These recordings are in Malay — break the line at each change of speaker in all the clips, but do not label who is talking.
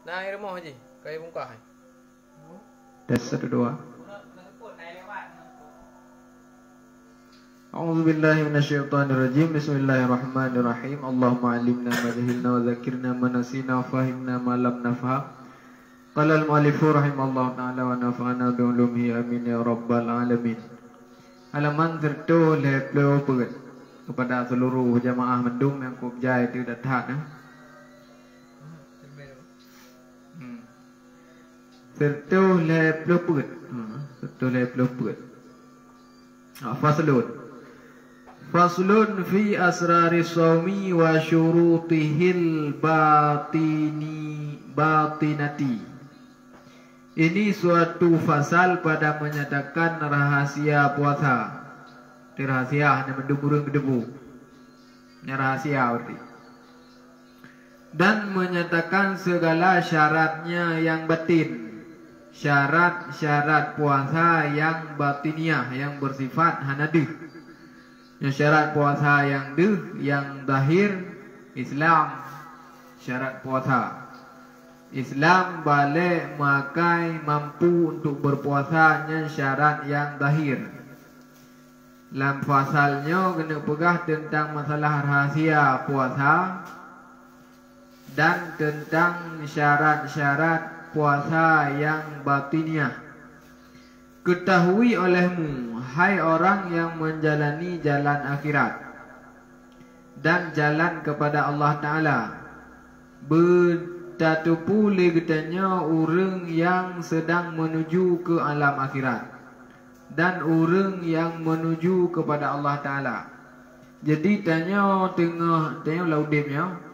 Nah, air mau haji, kayak bungkah.
Tes 1 2. A'udzu billahi minasyaitonir rajim. Bismillahirrahmanirrahim. Allahumma 'allimna ma jahilna wa dzakkirna ma nasina wa fahimna ma lam nafham. Qala al-mu'allifu rahimallahu ta'ala wa nafa'ana bi ulumihi amin ya rabbal alamin. Halaman tertu leplo pegat kepada seluruh jamaah mendung yang kubjai itu datang. Tertu leplo pegat. Tertu leplo pegat. Faslun fi asrari shaumi wa syurutihil batinati. Ini suatu fasal pada menyatakan rahasia puasa. Di rahasia hanya mendebu-debu. Ini rahasia berarti. Dan menyatakan segala syaratnya yang batin. Syarat-syarat puasa yang batiniah, yang bersifat hanadih. Yang syarat puasa yang yang zahir, Islam syarat puasa. Islam balik makai mampu untuk berpuasanya syarat yang zahir. Dalam fasalnya kena pegah tentang masalah rahasia puasa dan tentang syarat-syarat puasa yang batiniah. Ketahui olehmu, hai orang yang menjalani jalan akhirat dan jalan kepada Allah Ta'ala, bertatu pula katanya orang yang sedang menuju ke alam akhirat dan orang yang menuju kepada Allah Ta'ala. Jadi tanya tengah laudimnya,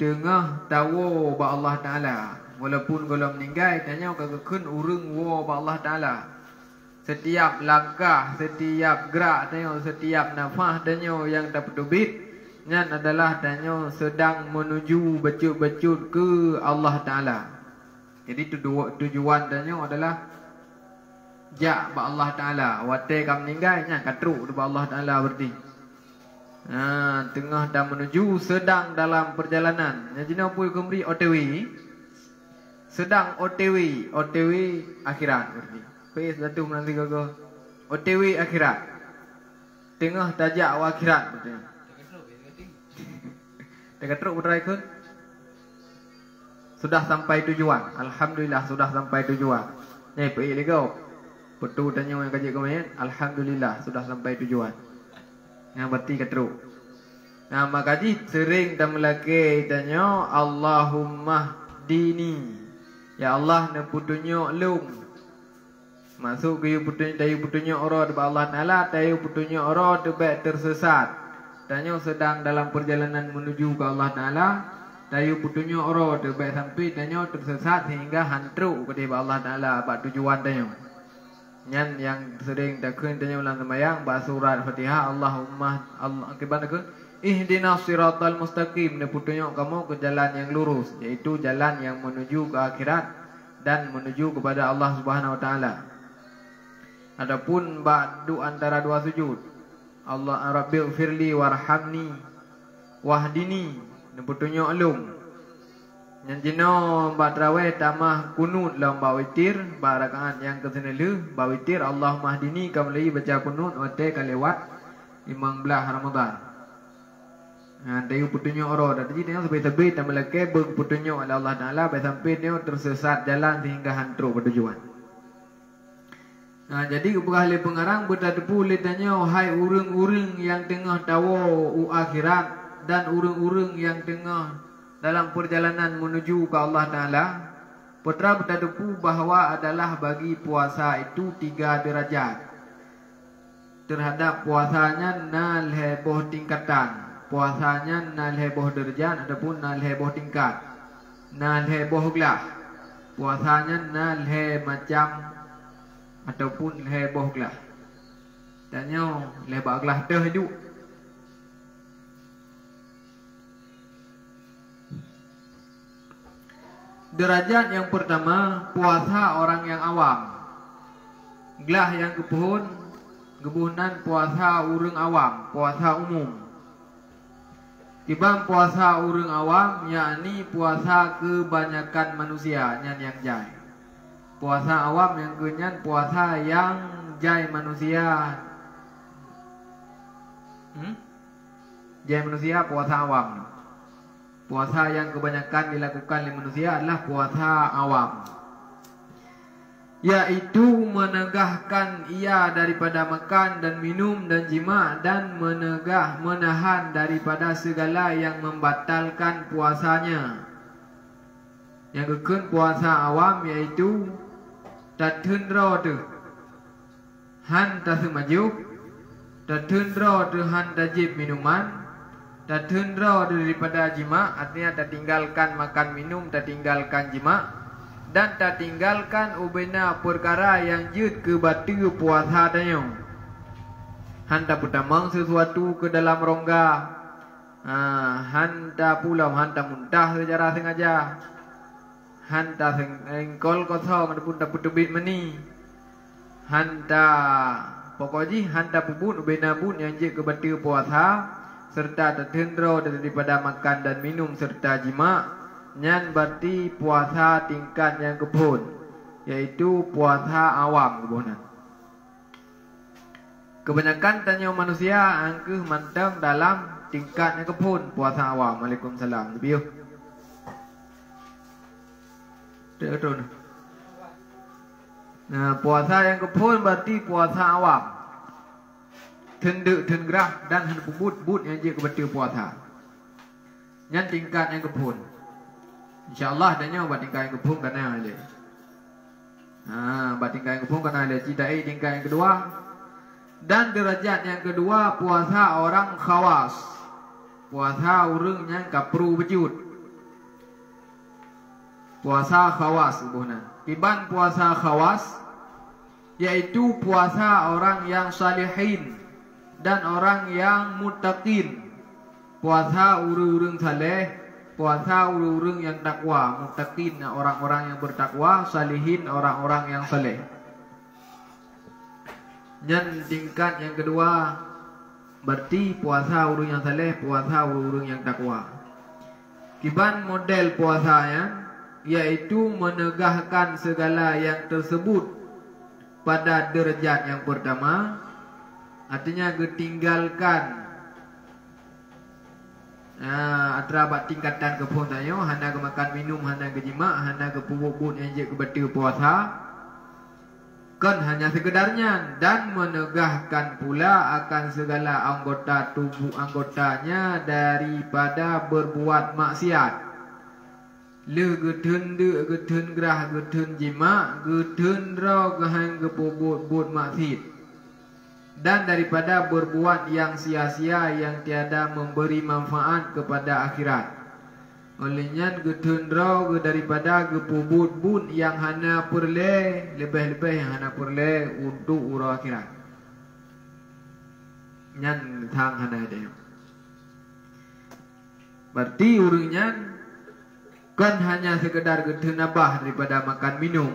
tengah tahu ba Allah Ta'ala. Walaupun kalau meninggal, tanya kagakun urung wa ba Allah Ta'ala. Setiap langkah, setiap gerak, tanya setiap nafas, tanya yang dapat dubit, yang adalah tanya sedang menuju becut-becut ke Allah Ta'ala. Jadi tujuan tanya adalah jak ba Allah Ta'ala. Watai kam meninggal, nya katruk ba Allah Ta'ala berarti. Tengah dah menuju, sedang dalam perjalanan. Yang jenis apa yang beri OTW, sedang OTW akhirat berarti. Pes satu nanti gagal OTW akhirat. Tengah tajak wa akhirat berarti. Tengah teruk berteraikun. Sudah sampai tujuan. Alhamdulillah sudah sampai tujuan. Ni pergi lego. Betul tanya yang kaji kemarin. Alhamdulillah sudah sampai tujuan. Yang berarti keteruk. Nah makaji sering dan melaki tanya Allahumma dini. Ya Allah na putunyo lung. Masuk ke putunyo orang dekat Allah Ta'ala. Tayu putunyo orang dekat tersesat. Tanya sedang dalam perjalanan menuju ke Allah Ta'ala. Tayu putunyo orang dekat sampai tanya tersesat sehingga hantruk kepada Allah Ta'ala. Apa tujuan tanya. Yang sering takun tanya ulang sembahyang bahasa surat Fatihah Allahumma Allah kibana ke ihdinas siratal mustaqim, ne putunya kamu ke jalan yang lurus, yaitu jalan yang menuju ke akhirat dan menuju kepada Allah Subhanahu wa taala. Adapun ba'du antara dua sujud Allah Rabbil firli warhamni wahdini, ne putunya alum. Yang jino mbak terawih tamah kunut dalam mbak witir barakaan yang kesenelu mbak witir Allahumma hdini kamlai baca kunut wate kalewat 15 Ramadan. Dayu putunyo oro dan jadi dia sampai tebi tambah lagi putunyo oleh Allah Taala sampai dia tersesat jalan sehingga hantruk bertujuan. Jadi ahli pengarang bertadapu litanya hai urung-urung yang tengah tahu akhirat dan urung-urung yang tengah dalam perjalanan menuju ke Allah Ta'ala. Putra bertadapu bahawa adalah bagi puasa itu 3 derajat. Terhadap puasanya nal heboh tingkatan. Puasanya nal heboh derajat ataupun nal heboh tingkat. Nal heboh gelah. Puasanya nal he macam ataupun heboh gelah. Tanya lebah gelah dah hidup. Derajat yang pertama puasa orang yang awam. Gelah yang gebunan puasa urang awam, puasa umum. Tibang puasa urang awam, yakni puasa kebanyakan manusia yang jai. Puasa awam yang kenyan puasa yang jai manusia. Jai manusia puasa awam. Puasa yang kebanyakan dilakukan oleh manusia adalah puasa awam, yaitu menegahkan ia daripada makan dan minum dan jima, dan menahan daripada segala yang membatalkan puasanya. Yang kekun puasa awam yaitu tatundra tu han tasemajuk, tatundra tu han tajib minuman, tatundra daripada jima, artinya tertinggalkan makan minum, tertinggalkan jima, dan tertinggalkan ubena perkara yang jut ke batu puasa danyo. Handa putamang sesuatu ke dalam rongga, handa pulau, handa muntah secara sengaja, handa engkol kosong ataupun tak putubit meni, handa pokoknya handa pubun ubena bun yang jut ke batu puasa, serta tertundra daripada makan dan minum serta jima, nyan berarti puasa tingkat yang kepun, yaitu puasa awam kebunan. Kebanyakan tanya manusia angkuh mantang dalam tingkat yang kepun puasa awam. Waalaikumsalam. Lebih. Terus. Nah, puasa yang kepun berarti puasa awam. Tenduk tengerah dan hendak but yang je kebetul puasa. Yang tingkat yang kepun. InsyaAllah adanya buat tingkat yang kepun kena ada. Buat tingkat yang kepun kena ada. Cidai tingkat yang kedua. Dan derajat yang kedua puasa orang khawas. Puasa orang yang kapru berjud. Puasa khawas sebenarnya. Iban puasa khawas yaitu puasa orang yang salihin dan orang yang muttaqin. Puasa urung-urung saleh, puasa urung-urung yang takwa. Muttaqin orang-orang yang bertakwa, salihin orang-orang yang saleh. Dan tingkat yang kedua berarti puasa urung yang saleh, puasa urung-urung yang takwa. Kiban model puasanya yaitu menegahkan segala yang tersebut pada derajat yang pertama. Artinya ketinggalkan atrabat tingkatan kepun tayo, hana ke makan minum, hana ke jima, hana ke pubuk yang je ke betul puasa. Kan hanya sekedarnya, dan menegahkan pula akan segala anggota tubuh anggotanya daripada berbuat maksiat. Le getun de getun gerah getun jima, getun ra gehang ke pubuk maksiat. Dan daripada berbuat yang sia-sia yang tiada memberi manfaat kepada akhirat. Olehnya getundra daripada gepubut bun yang hana perle, lebih-lebih yang hana perle untuk ura akhirat. Nyan thang hana ada. Berarti urungnya kan hanya sekedar getun abah daripada makan minum,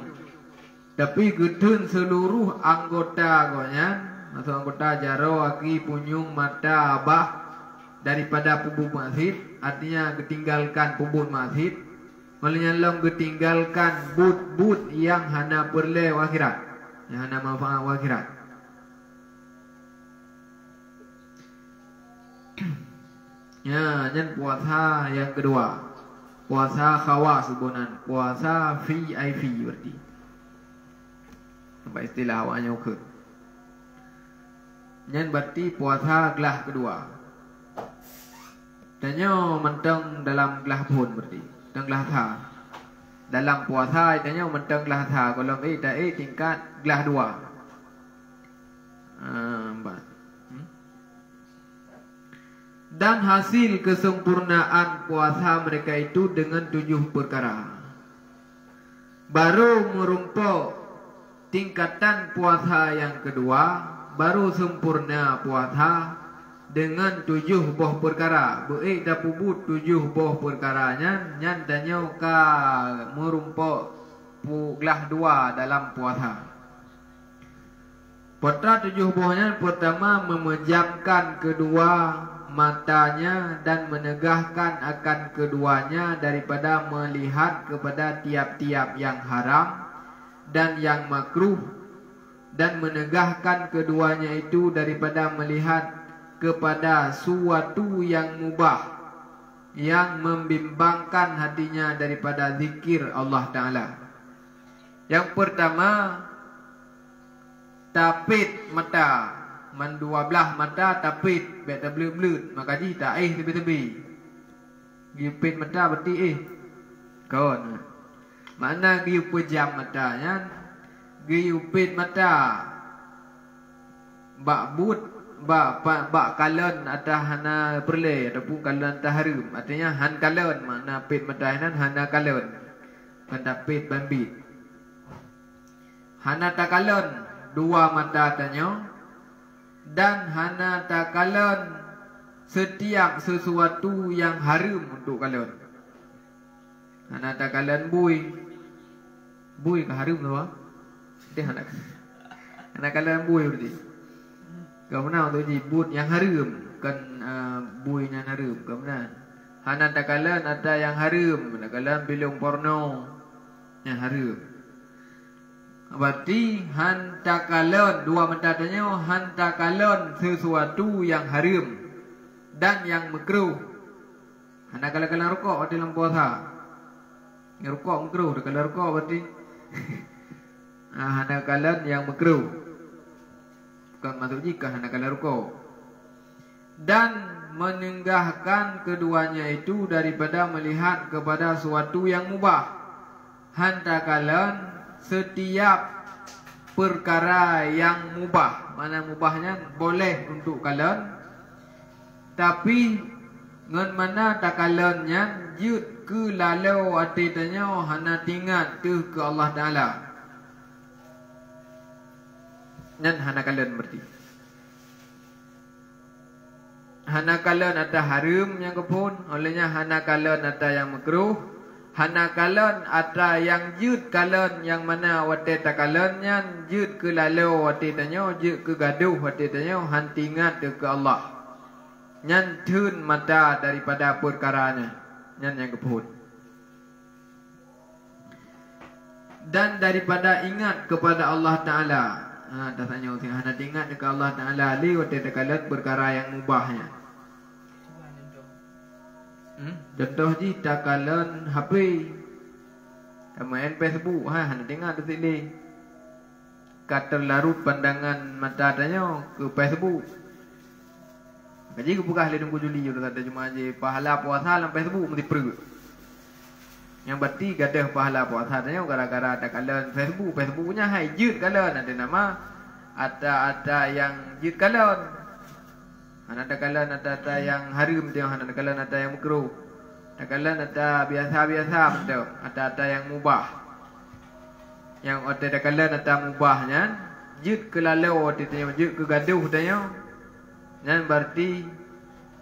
tapi getun seluruh anggota gonya, atau anggota jaro, aki, punyung, mata, abah daripada pubuk masjid. Artinya ketinggalkan pubuk masjid, menyalong ketinggalkan but-but yang hana perle akhirat, yang hana manfaat akhirat. Ya, dan puasa yang kedua, puasa khawas sebunan, puasa VIP berarti. Sampai istilah awaknya ke. Yang berarti puasa gelah kedua. Tanya mentang dalam gelah pun berarti. Dan gelah tha. Dalam puasa tanya mentang gelah tha. Kalau tingkat gelah dua. Dan hasil kesempurnaan puasa mereka itu dengan 7 perkara. Baru merumpuk tingkatan puasa yang kedua, baru sempurna puasa dengan 7 buah perkara. Baik dah pubut 7 buah perkaranya, nyan tanya ka merumpuk gelah dua dalam puasa. Perkara 7 buahnya, pertama memejamkan kedua matanya dan menegahkan akan keduanya daripada melihat kepada tiap-tiap yang haram dan yang makruh, dan menegahkan keduanya itu daripada melihat kepada suatu yang mubah yang membimbangkan hatinya daripada zikir Allah Ta'ala. Yang pertama, tapit mata. Dua belah mata tapit, bet tak belut-belut, maka ji tak tebi-tebi. Giupit mata berarti kawan. Mana giup pejam matanya, giupit mata. Bak but, bak kalen atau hana perle ataupun kalen taharum. Artinya han kalen, mana pit mata nan hana kalen. Pentapit bambit. Hana tak kalen, dua mata tanya. Dan hana takalan setiap sesuatu yang haram untuk kalian. Hana takalan bui ke haram tu ah? Dia hana kalian bui berarti. Kau mana untuk jibut yang haram kan bui yang haram kau mana? Hana takalan ada yang haram, takalan bilung porno yang haram. Berarti hantakalon, dua mata tanya hantakalon sesuatu yang haram dan yang makruh. Hantakalon rokok berarti dalam puasa. Yang rokok makruh, kalau rokok berarti hantakalon yang makruh. Bukan masuk jika hantakalon rokok. Dan menenggahkan keduanya itu daripada melihat kepada suatu yang mubah. Hantakalon setiap perkara yang mubah. Mana mubahnya boleh untuk kalian, tapi ngan mana tak kaliannya jut ke lalu hati tanya hana tingat tu ke Allah Ta'ala. Nan hana kalian berarti hana kalian ada haram yang kepun, olehnya hana kalian ada yang makruh. Hana kalon ada yang jut kalon yang mana wate takalonnya jut ke lalu wate tanyo jut ke gaduh wate tanyo hantingat ke Allah. Nyan tun mata daripada perkaranya. Nyan yang kepun. Dan daripada ingat kepada Allah Ta'ala. Dah tanya orang hana ingat ke Allah Ta'ala li wate takalon perkara yang mubahnya. Contoh ji takalan HP, main Facebook, hana tengok tu sini. Kata larut pandangan mata tanya ke Facebook. Kaji ke buka hari tunggu Juli udah ada cuma aja pahala puasa dalam Facebook mesti pergi. Yang berarti gadah pahala puasa tanya gara-gara takalan Facebook punya hai jut kalan ada nama ada yang jut kalan. Hana takalan ada yang haram tu, hana takalan ada yang makruh. Takalan ada biasa-biasa betul, ada yang mubah. Yang ada takalan ada mubahnya, jut ke lalu waktu tanya, jut ke gaduh tanya. Yang berarti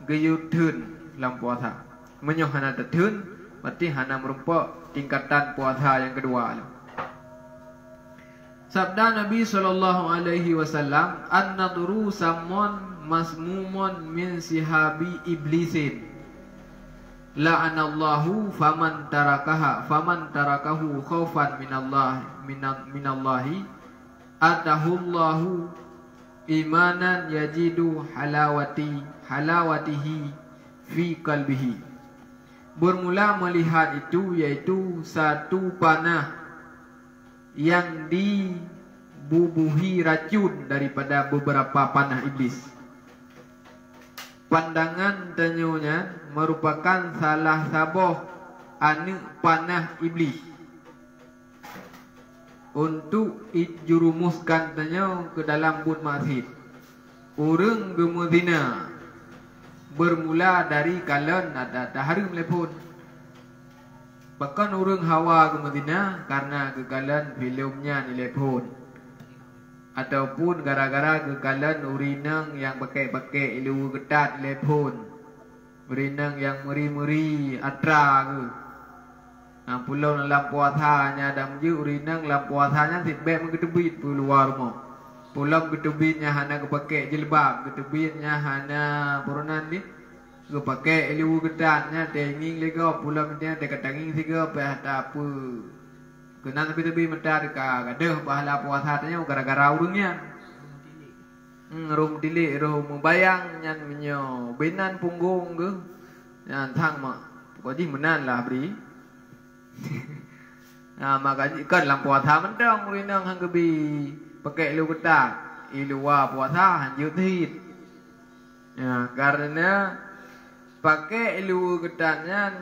geyutun dalam puasa. Menyoh hana tertun, berarti hana merupakan tingkatan puasa yang kedua. Sabda Nabi SAW, an-nadru samun masmumun min sihabi iblisin la'anallahu faman tarakahu khaufan minallahi atahullahu imanan yajidu halawatihi fi qalbihi. Bermula melihat itu yaitu satu panah yang dibubuhi racun daripada beberapa panah iblis. Pandangan tanyanya merupakan salah sabuh anak panah iblis untuk jurumuskan tanya ke dalam bud maksiat. Orang gemuzina bermula dari kalan ada harum lepun. Bahkan orang hawa gemuzina karena kekalan filmnya nilai pun. Ataupun gara-gara kekalan urinang yang pakai-pakai ilu ketat lepon. Urinang yang meri-meri atra ke. Pulau dalam puasanya dan je urinang dalam puasanya sibuk mengetebit keluar rumah. Pulau ketebitnya hana kepakai jilbab, ketebitnya hana purunan ni Gue pakai ilmu kedatnya, tenging lega pula dia dekat tenging tiga apa apa. Kena tapi mentar ka gadah pahala puasanya gara-gara urungnya. Rum tilik rum bayang nyan menyo benan punggung ke. Nyan thang mak. Pokoknya menan lah beri. Nah maka kan lam puasa mendong rinang hang kebi pakai ilmu kedat. Ilmu puasa hanjut hit. Ya karena pakai ilmu kedatnya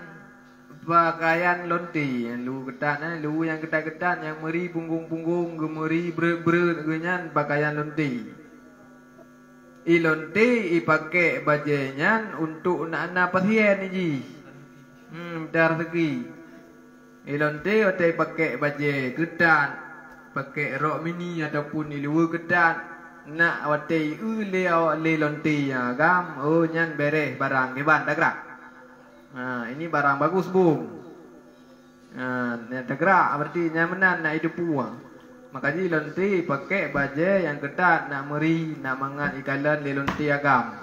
pakaian lonti, ilmu kedatnya ilmu yang ketat-ketat yang meri punggung-punggung, gemeri berat-berat genyan pakaian lonti. Lonti pakai bajunya untuk anak-anak pasien ni. Dar segi. Lonti otai pakai baju ketat, pakai rok mini ataupun ilmu ketat. Nak watai le lonti ya gam nyan beres barang di ban dah gerak. Ini barang bagus bung. Dah gerak berarti nyamanan nak hidup puang. Makanya lonti pakai baju yang ketat nak meri nak mangat ikalan le lonti agam.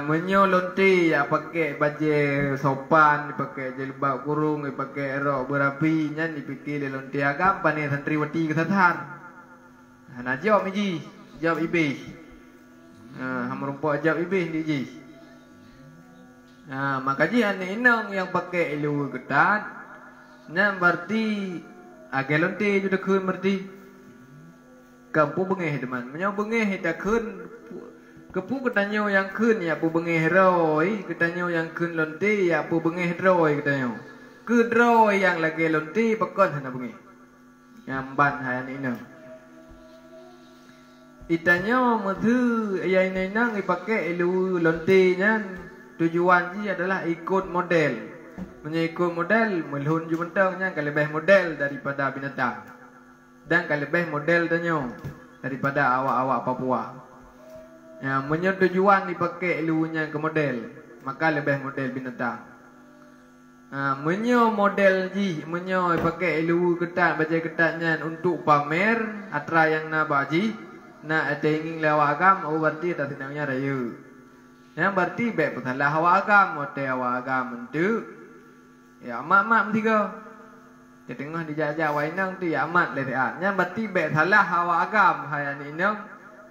Menyo lonti ya pakai baju sopan, pakai jilbab kurung, pakai rok berapi nyan dipikir le lonti agam pani santriwati kesatar. Nak jawab ni jawab ibih. Hang rumput jawab ibih ni ji. Makanya anak inang yang pakai ilmu ketat, nan berarti agak lonti juga kun berarti kampung bengeh teman. Menyo bengeh dah kun kepu ketanyo yang kun ya pu bengeh roi, ketanyo yang kun lonti ya pu bengeh roi ketanyo. Ke roi yang lagi lonti pakon sana bengeh. Yang ban hai anak inang. Itanya matu yang nang dipakai ilmu lonti nya tujuan dia adalah ikut model. Mengikut model melhun ju mentangnya kalau lebih model daripada binatang. Dan kalau lebih model tanyo daripada awak-awak Papua. Ya, tujuan dipakai ilmunya ke model, maka lebih model binatang. Model ji, pakai ilmu ketat baca ketatnya untuk pamer atra yang na baji. Nak tenging lewat agam, berarti tak tinaknya raya. Yang berarti baik putalah awak agam, hotel awak agam untuk. Ya amat tiga. Di tengah dijajah wainang tu ya amat letean. Yang berarti baik salah awak agam, hayan inang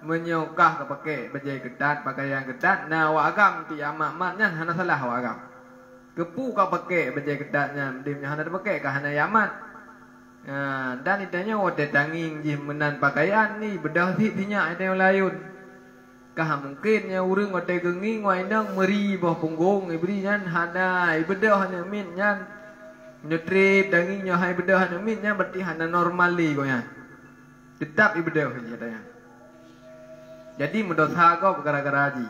menyokah ke pakai baju ketat, pakaian ketat. Nah awak agam tu ya amat-amatnya hana salah awak agam. Kepu kau pakai baju ketatnya, dimnya hana pakai kah hana yamat. Dan itanya wadah tanging jih menan pakaian ni bedah tinya ada yang lain. Kah mungkinnya urang wadah genging wainang meri bawah punggung ibri nyan hana bedah hana min nyan nyetrip tangingnya hai bedah hana min nyan berarti hana normal li konya. Tetap ibedah katanya. Jadi mendosa kau gara-gara haji.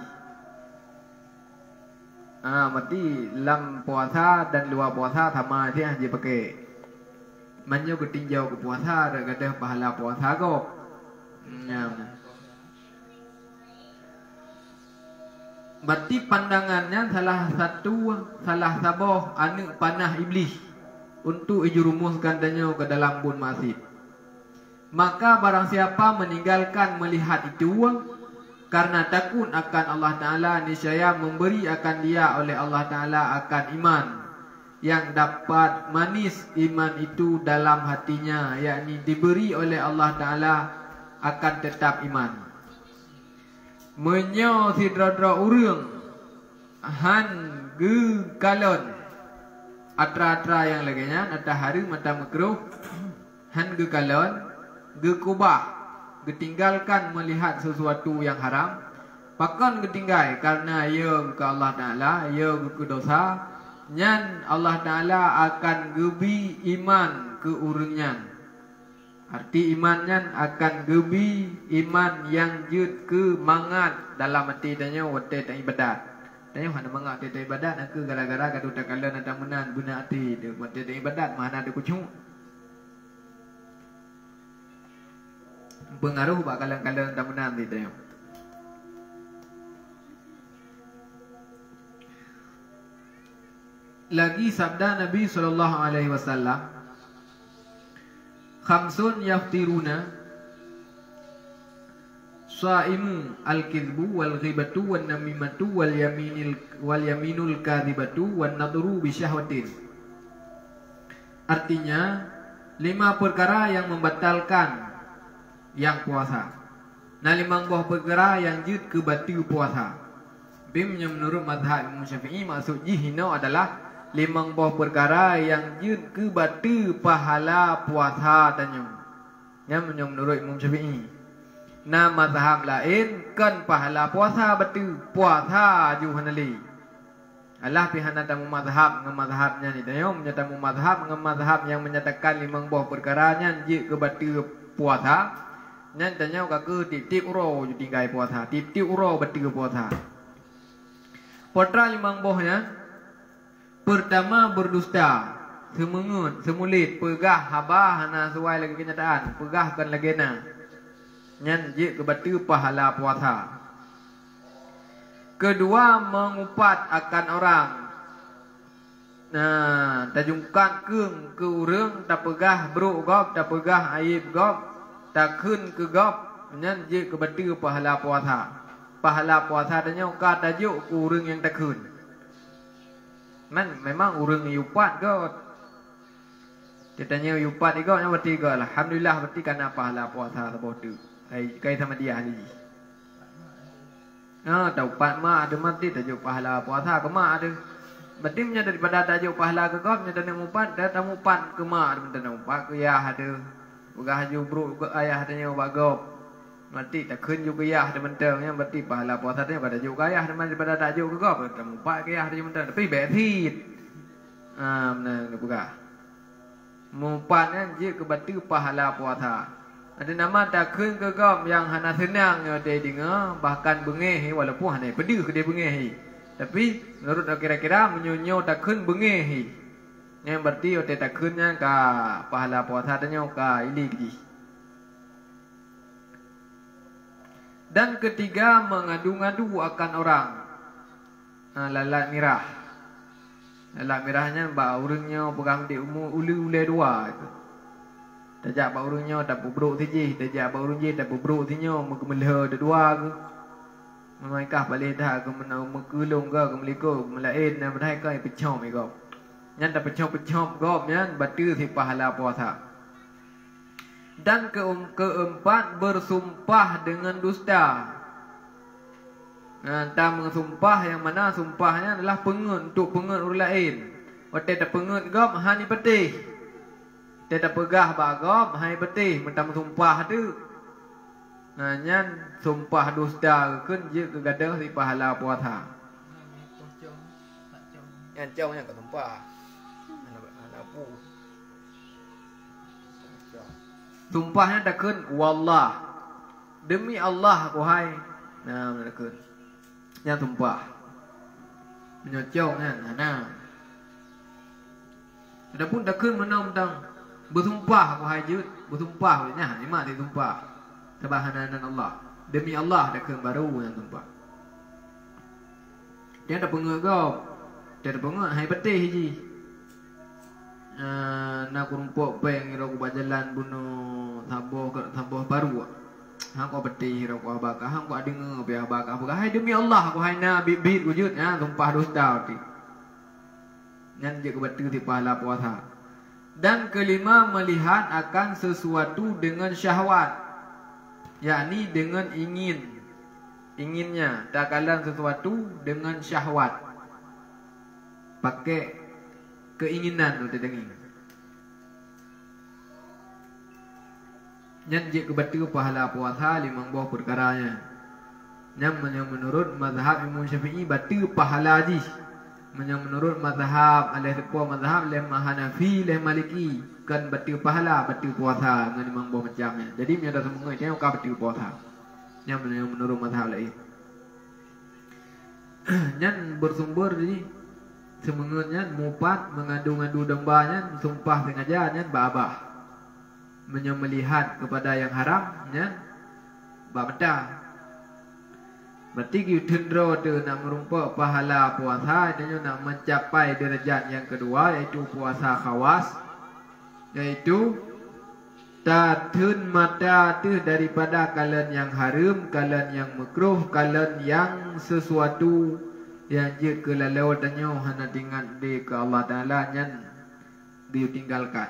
Mati lam puasa dan luar puasa sama dia haji pakai. Manyo ketinjau ke puasa ada gadah pahala puasa kau. Berarti pandangannya salah saboh anu panah iblis untuk ijurumuskan danyo ke dalam bun masjid. Maka barang siapa meninggalkan melihat itu karena takut akan Allah Ta'ala, niscaya memberi akan dia oleh Allah Ta'ala akan iman yang dapat manis iman itu dalam hatinya, yakni diberi oleh Allah Ta'ala akan tetap iman. Menyo sidra-dra urang han ge kalon atra-atra yang laginya atau hari mata makruh han ge kalon ge kubah ge tinggalkan melihat sesuatu yang haram pakon ge tinggal karena ia ke Allah Ta'ala ia ke dosa nyan Allah Ta'ala akan gebi iman ke urangnya. Arti imannya akan gebi iman yang jut ke mangat dalam hati tanya wate tak ibadat. Tanya mana mangat tak ibadat aku gara-gara kadu tak kala nak menan guna hati dia wate tak ibadat mana ada kucing. Pengaruh bak kala-kala tak menan dia tanya. Lagi sabda Nabi SAW, khamsun yaftiruna, Shaimu al-kidbu wal ghibatu wan namimatu wal yaminul kadhibatu wan nadru bi syahwatin. Artinya 5 perkara yang membatalkan yang puasa. Nah 5 buah perkara yang jid ke batil puasa. Bimnya menurut mazhab Imam Syafi'i maksud jihino adalah 5 buah perkara yang jid ke batil pahala puasa tanya. Yang menurut Imam Syafi'i. Nah mazhab lain kan pahala puasa betul puasa juhanali. Allah pihak tamu mazhab dengan mazhabnya ni tanya menyatakan mazhab dengan mazhab yang menyatakan 5 buah perkaranya jik ke batil puasa. Nyan tanya ke tip-tip uro ju tinggal puasa. Tip-tip uro batil puasa. Potra 5 buahnya. Pertama berdusta, semengut, semulit, pegah habah hana sesuai lagi kenyataan, pegahkan lagi na. Nyan jik kebatil pahala puasa. Kedua mengupat akan orang. Nah, tajungkan keung ke urang tak pegah bro gop, tak pegah aib gop, tak kun ke gop. Nyan jik kebatil pahala puasa. Pahala puasa tanya ka tajuk ke urang yang tak kun. Man memang urang yupat gop. Dia tanya yupat igok yang berarti gak alhamdulillah berarti karena pahala puasa terbau tu. Kai sama dia ni. Tahu pat mak ada mati tajuk pahala puasa ke mak ada. Berarti nya daripada tajuk pahala ke kau nya dan mupat dah tamu pat ke mak ada dan mupat ke ayah ada. Begah haju bro ke ayah tanya bagop. Mati tak kun juga ayah ada mentang nya berarti pahala puasa tanya pada tajuk ayah daripada tajuk ke kau tamu pat ke ayah ada mentang tapi betit. Benar begah. Mupat kan je ke batil pahala puasa. Ada nama tak kun ke gom yang hana senang dia dengar bahkan bengeh walaupun hana pedih ke dia bengeh. Tapi menurut kira-kira menyonyo tak kun bengeh. Yang berarti ote tak kunnya ka pahala puasa tanya ka ili ji. Dan ketiga mengadu-ngadu akan orang. Lalat mirah. Lalat mirahnya ba urangnya pegang di umur ulu-ule dua itu. Tajak ba urangnya tak bubruk tiji, tajak ba urang je tak bubruk tinyo mekemelha dua ke. Memaikah balik dah ke menau mekulung ke meliko melain dan berdai ke pecom igop. Nyan tak pecom-pecom gop nyan batil si pahala puasa. Dan keempat bersumpah dengan dusta. Tak mensumpah yang mana sumpahnya adalah pengut untuk pengut orang lain. Ote tak pengut gop hani petih. Dia tak pegah bagop hai betih mentang sumpah tu. Nyan sumpah dusta kun je ke gadah si pahala puasa.
Yang jauh yang ke sumpah. Anak pu.
Sumpahnya tak kun wallah. Demi Allah aku hai. Nah, tak kun. Yang sumpah. Menyocong kan. Nah. Adapun tak kun menang-menang bersumpah aku hajud, bersumpah nya ni mak dia sumpah. Subhanallahi Allah. Demi Allah dak baru yang sumpah. Dia tak pengut kau. Dia tak pengut hai betih ji. Nak rumpuk peng ira ku jalan bunuh saboh baru. Hang kau betih ira ku abaka, hang kau dengar biar abaka. Hai demi Allah aku hai na bibit wujud ya sumpah dusta ti. Nyan je ke betul di pahala puasa. Dan kelima melihat akan sesuatu dengan syahwat, yakni dengan inginnya takalan sesuatu dengan syahwat, pakai keinginan tu tadi. Yang je kebetul pahala puasa 5 buah perkaranya. Yang menurut mazhab Imam Syafi'i batil pahala haji. Yang menurut mazhab al-Hanafi, mazhab Hanafi, Maliki kan batil pahala, batil puasa dengan 5 buah macamnya. Jadi menyata semua itu kau batil puasa. Yang menurut mazhab lain. Yang bersumber jadi semangatnya mupat mengadu-ngadu dambanya sumpah sengaja nya babah. Menyembelihat kepada yang haram nya babeda. Berarti tendro tu nak merumpak pahala puasa dan nak mencapai derajat yang kedua iaitu puasa khawas, iaitu Tatun mata tu daripada kalian yang haram, kalian yang makruh, kalian yang sesuatu yang je kelalawatannya hana tinggal di ke Allah Ta'ala yang ditinggalkan.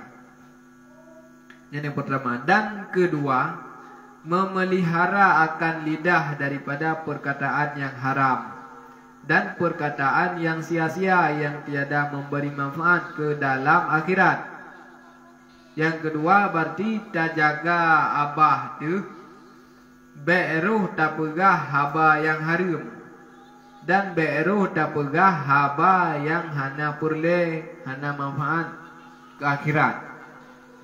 Yang pertama. Dan kedua, memelihara akan lidah daripada perkataan yang haram dan perkataan yang sia-sia yang tiada memberi manfaat ke dalam akhirat. Yang kedua berarti tak jaga abah tu be'eruh tak pegah haba yang haram dan be'eruh tak pegah haba yang hana purle hana manfaat ke akhirat.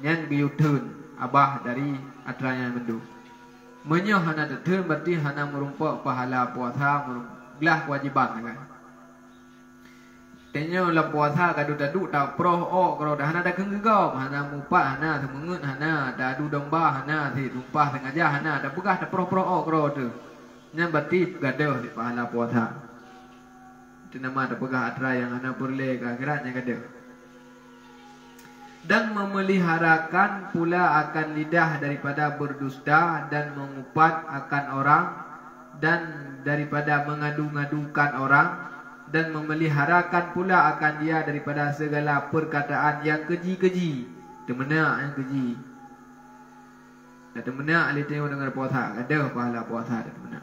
Yang biutun abah dari atranya mendu menyo hana tetun berarti hana merumpak pahala puasa merumlah kewajiban kan. Tanya la puasa kadu tadu tak proh kalau dah hana dah kenggegau hana mupat hana semengut hana dadu domba hana si tumpah sengaja hana dah pegah dah proh kalau tu nya berarti gaduh di pahala puasa. Itu nama dah pegah atra yang hana perle ke akhiratnya gaduh. Dan memeliharakan pula akan lidah daripada berdusta dan mengupat akan orang dan daripada mengadu-ngadukan orang dan memeliharakan pula akan dia daripada segala perkataan yang keji-keji. Temena yang keji. Dan temena alih tengok dengan puasa. Ada pahala puasa dan temena.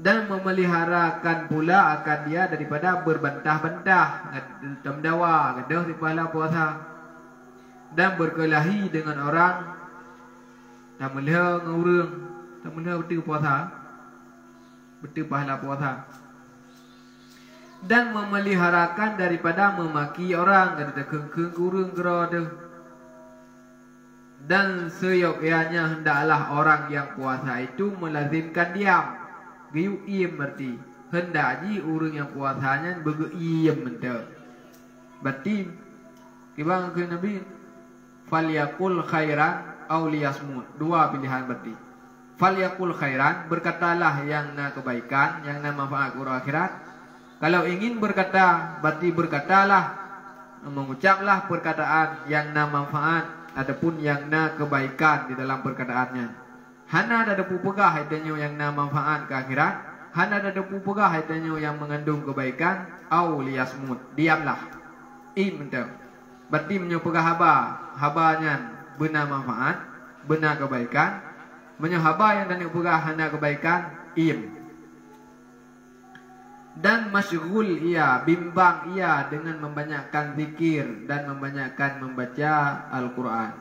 Dan memeliharakan pula akan dia daripada berbantah-bantah. Temdawa. Ada di pahala puasa. Dan berkelahi dengan orang. Dan melihat dengan orang. Dan melihat betul puasa. Betul pahala puasa. Dan memeliharakan daripada memaki orang kata kengkeng kurung gerada. Dan seyogyanya hendaklah orang yang puasa itu melazimkan diam. Giu iem berarti hendak ji orang yang puasanya bergeiem mental. Berarti kibang ke Nabi falyakul khairan aw liyasmut. Dua pilihan berarti. Falyakul khairan berkatalah yang na kebaikan, yang na manfaat ke akhirat. Kalau ingin berkata, berarti berkatalah, mengucaplah perkataan yang na manfaat ataupun yang na kebaikan di dalam perkataannya. Hana ada pupegah haitanya yang na manfaat ke akhirat, hana ada pupegah haitanya yang mengandung kebaikan, au liyasmut, diamlah. Mental. Berarti menyupegah habanya benar manfaat, benar kebaikan, menyuhaba yang dan pegah hana kebaikan, dan masyghul ia, bimbang ia dengan membanyakkan zikir dan membanyakkan membaca Al-Quran.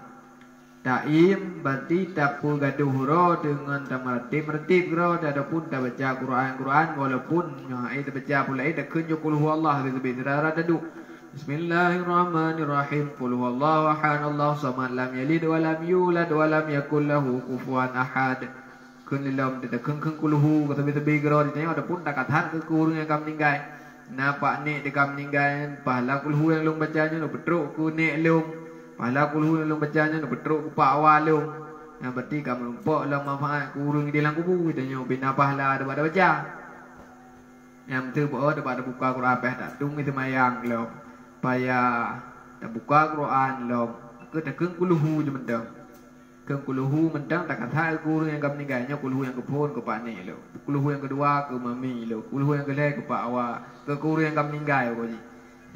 Taim berarti tak pu gaduh ro dengan tamartib ro adapun tak baca Quran walaupun ai tak baca pula ai tak kunjuk qul huwallahu bi rara dadu. Bismillahirrahmanirrahim. Qul huwallahu ahad Allahu samad lam yalid wa lam yulad wa lam yakul lahu kufuwan ahad. Kun lilam tidak kengkeng kuluhu kata betul begro ditanya ada pun tak katahan ke kurung yang kam ninggai nampak ni di kam ninggai pahala kuluhu yang long bacanya no betruk ku nek long pahala kuluhu yang long bacanya no betruk ku pak awal long yang berarti kam lumpuk lah manfaat kurung di dalam kubu ditanya bina pahala ada baca yang tu bo ada pada buka Quran peh tak tung itu mayang long payah tak buka Quran long ke tak keng kuluhu je mentang kuluhu mentang tak kata guru yang kami ninggalnya kuluhu yang kepon ke pak ni lo kuluhu yang kedua ke mami lo kuluhu yang kedua ke pak awak ke guru yang kami ninggal ko ji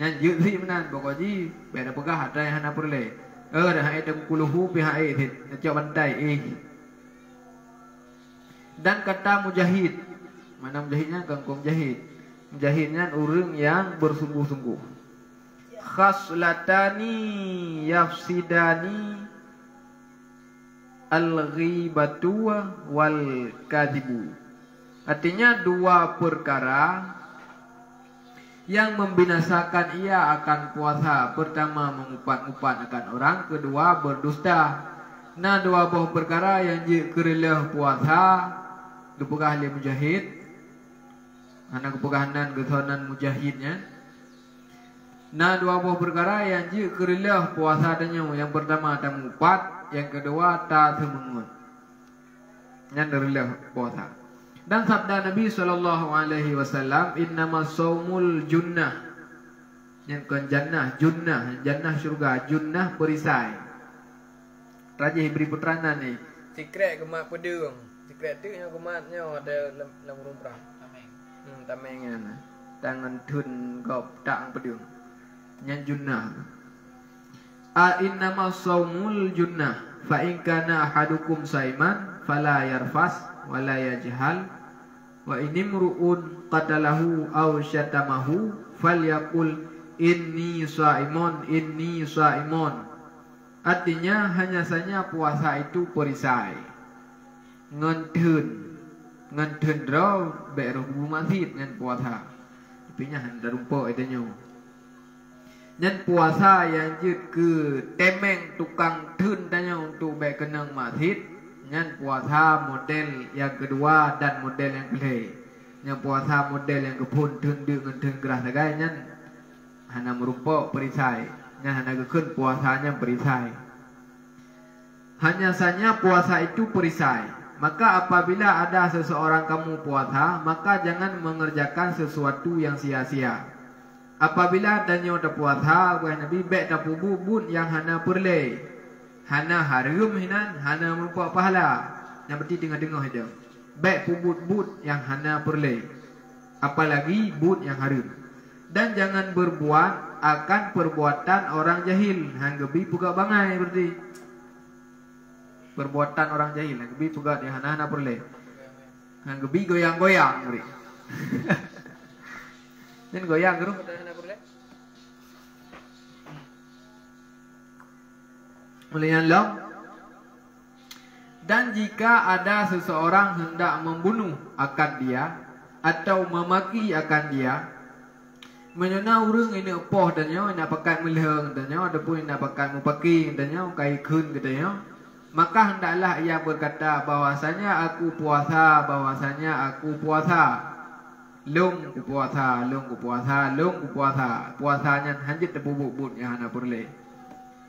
yang yu si menan pokok ji beda pegah ada yang hana perle dah ai tem kuluhu pihak ai thit cak bantai dan kata mujahid mana mujahidnya kangkung mujahidnya orang yang bersungguh-sungguh khaslatani yafsidani al-ghibatu wal kadhibu. Artinya dua perkara yang membinasakan ia akan puasa. Pertama mengupat-upat akan orang, kedua berdusta. Nah dua buah perkara yang kerela puasa dipegah oleh mujahid. Anak kepegahanan kesonan mujahidnya. Nah dua buah perkara yang kerela puasa adanya. Yang pertama tak mengupat, yang kedua tak semengut. Yang adalah puasa. Dan sabda Nabi SAW, innama saumul junnah. Yang kan jannah, junnah syurga, junnah perisai. rajih beri putranan ni.
Secret kemat pedung. Secret tu yang kematnya ada dalam rumah. Tameng
Kan tangan thun gop tang pedung. Nyan junnah. A innama saumul junnah fa in kana ahadukum saiman fala yarfas wala yajhal wa inimruun qatalahu aw syatamahu falyaqul inni saimun. Artinya hanya saja puasa itu perisai. Ngentun ro beru masjid ngan puasa. Tapi nya handa rumpok itu nyo. Nyan puasa yang jut ke temeng tukang thun tanya untuk baik kenang masjid. Nyan puasa model yang kedua dan model yang kedua. Nyan puasa model yang kepun thun dengan thun gerah sagai nyan hana merumpok perisai. Nyan hana kekun puasanya perisai. Hanya saja puasa itu perisai. Maka apabila ada seseorang kamu puasa, maka jangan mengerjakan sesuatu yang sia-sia. Apabila danyo da puasa, buah Nabi baik da bubun yang hana perle, hana harum hinan, hana merupakan pahala. Yang berarti dengar-dengar itu. Baik bubut yang hana perle, apalagi bud yang harum. Dan jangan berbuat akan perbuatan orang jahil. Hanggebi puga bangai berarti. Perbuatan orang jahil. Hanggebi puga yang hana perle. Hanggebi goyang-goyang berarti. Dan goyang guru. Mulian long. Dan jika ada seseorang hendak membunuh akan dia atau memaki akan dia, menyona urang ini poh dan nyo nak pakai melheng dan nyo adapun nak pakai mupaki dan nyo kai kun katanya, maka hendaklah ia berkata bahwasanya aku puasa, long ku puasa, puasanya hanjit tebubut yang hana perle.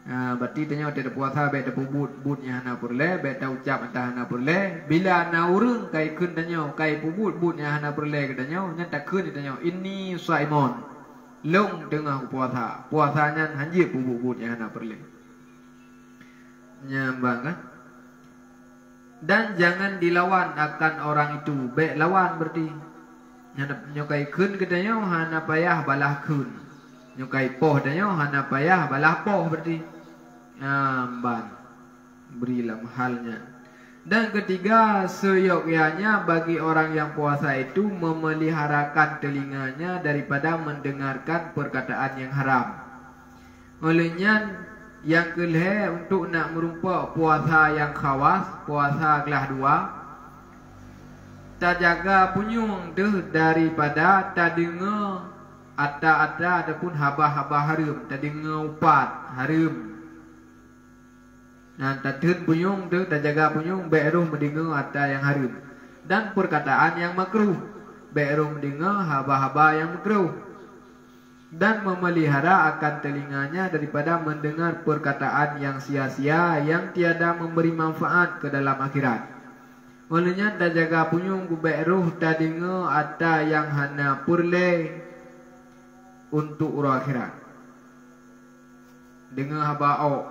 Berarti tanya ada puasa baik ada bubut yang hana perle, baik ada ucap entah hana perle. Bila na urang kai kun tanya kai bubut yang hana perle katanya, nya tak kun tanya ini saimun. Long tengah puasa, puasanya hanjit bubut yang hana perle. Nyambang kan? Dan jangan dilawan akan orang itu. Baik lawan berarti nyokai kun katanya hana payah balah kun. Nyokai poh katanya hana payah balah poh berarti. Nyambang. Berilah mahalnya. Dan ketiga, seyogyanya bagi orang yang puasa itu memeliharakan telinganya daripada mendengarkan perkataan yang haram. Olehnya yang kelih untuk nak merumpak puasa yang khawas, puasa kelas 2, tak jaga punyung deh daripada tak dengar ada ataupun haba-haba harum, tak dengar upat harum. Nah, tak den punyung deh tak jaga punyung beruh mendengar ada yang harum dan perkataan yang makruh, beruh mendengar haba-haba yang makruh. Dan memelihara akan telinganya daripada mendengar perkataan yang sia-sia yang tiada memberi manfaat ke dalam akhirat. Olehnya dah jaga punyung beruh tak dengar ada yang hana purle untuk urang akhirat. Dengar haba'ok,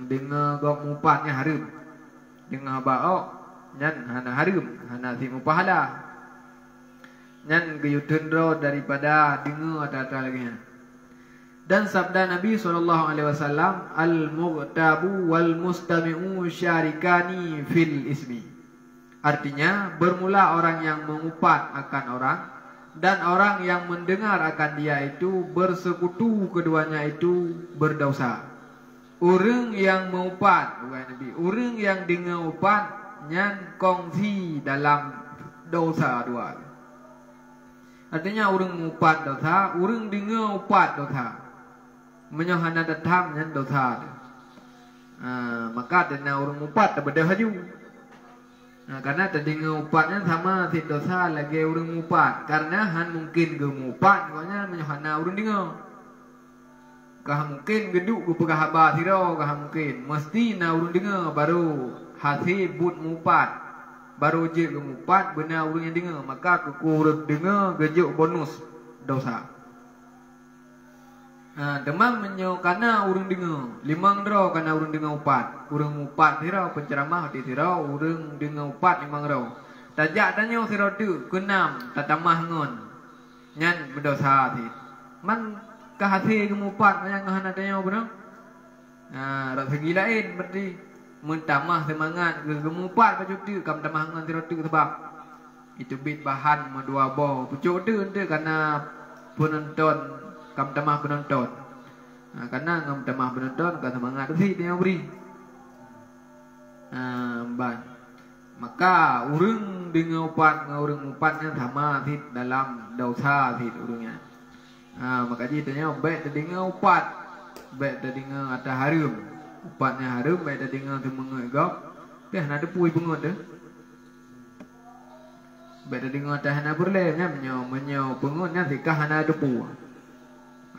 dengar gok mupatnya harum. Dengar haba'ok, nyan hana harum, hana simu pahala. Nyan geyutendro daripada dengar ada lagi. Dan sabda Nabi SAW, al-mughtabu wal mustami'u syarikani fil ismi. Artinya bermula orang yang mengupat akan orang dan orang yang mendengar akan dia itu bersekutu, keduanya itu berdosa. Orang yang mengupat, bukan Nabi, orang yang dengar upat nyan kongsi dalam dosa dua. Artinya orang mengupat dosa, orang dengar upat dosa. Menyohana datang nyan dosa. Maka dena orang upat tak beda haju. Karena terdengar upatnya sama si dosa lagi orang upat. Karena han mungkin gemupat, makanya menyohana orang dengar. Kah mungkin geduk ke pegah habar siro, kah mungkin mesti na orang dengar baru hasil but mupat. Baru je gemupat benar orang yang dengar, maka kekurang dengar gejuk bonus dosa. Demam menyo kana urang dengar. Limang ro kana urang dengar upat. Urang upat sira penceramah di sira urang dengar upat limang ro. Tajak tanyo sira tu kunam tatamah ngon. Nyan berdosa ti. Man kahati kemupat yang ngahana tanyo beno. Rak segi lain berarti mentamah semangat kemupat baju tu kam tamah ngon sira tu sebab itu bit bahan dua bo. Pucuk tu karena penonton kam tamah penonton. Karena ngam tamah penonton kan semangat tu dia beri. Ban. Maka urang dengan upat urang upatnya sama tit dalam dosa tit urangnya. Maka dia tanya baik terdengar upat, baik terdengar atas harum. Upatnya harum baik terdengar tu mengegap. Dah nak depui pengut tu. Baik terdengar atas hana berlemnya menyo pengutnya tikah hana depu.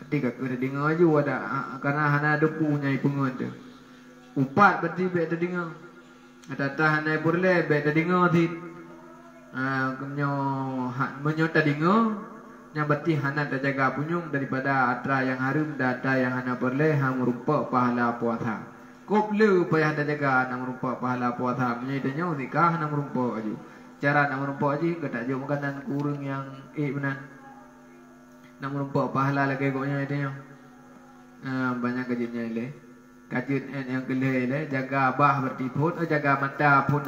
Ketika kita dengar aja ada karena hana depu nyai pengut tu. Upat berarti baik terdengar. Atas hana berlem baik terdengar tit. Menyo terdengar. Yang berarti hana terjaga punyung daripada atra yang harum dan atra yang hana berleh hang merupa pahala puasa. Koplu payah terjaga hana merupa pahala puasa. Menyaitanya nikah hana merupa aja. Cara hana merupa aja ketak jauh makanan kurang yang benar. Hana merupa pahala lagi koknya itu. Banyak kajutnya ile. Kajut yang kelih ile jaga bah berarti pun jaga mata pun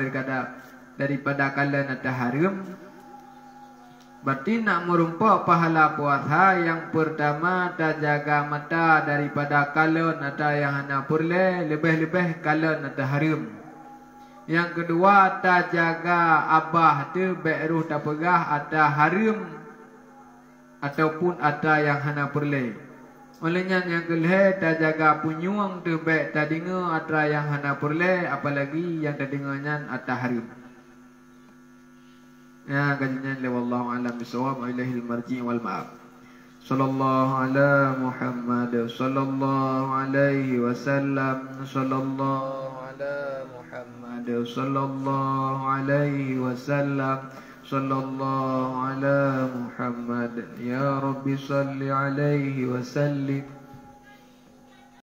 daripada kala nata harum. Berarti nak merumpa pahala puasa yang pertama terjaga mata daripada kalon atau yang hana purle lebih-lebih kalon atau harum. Yang kedua terjaga abah tu beruh tak pegah atau harum ataupun atau yang hana purle. Olehnya yang kelih terjaga punyuang tu baik terdengar atau yang hana purle apalagi yang terdengarnya atau harum. Ya kajian wallahu alam bisawab ilahil marji wal ma'ab. Sallallahu ala Muhammad sallallahu alaihi wasallam sallallahu ala Muhammad sallallahu alaihi wasallam sallallahu ala Muhammad ya Rabbi salli alaihi wasallim.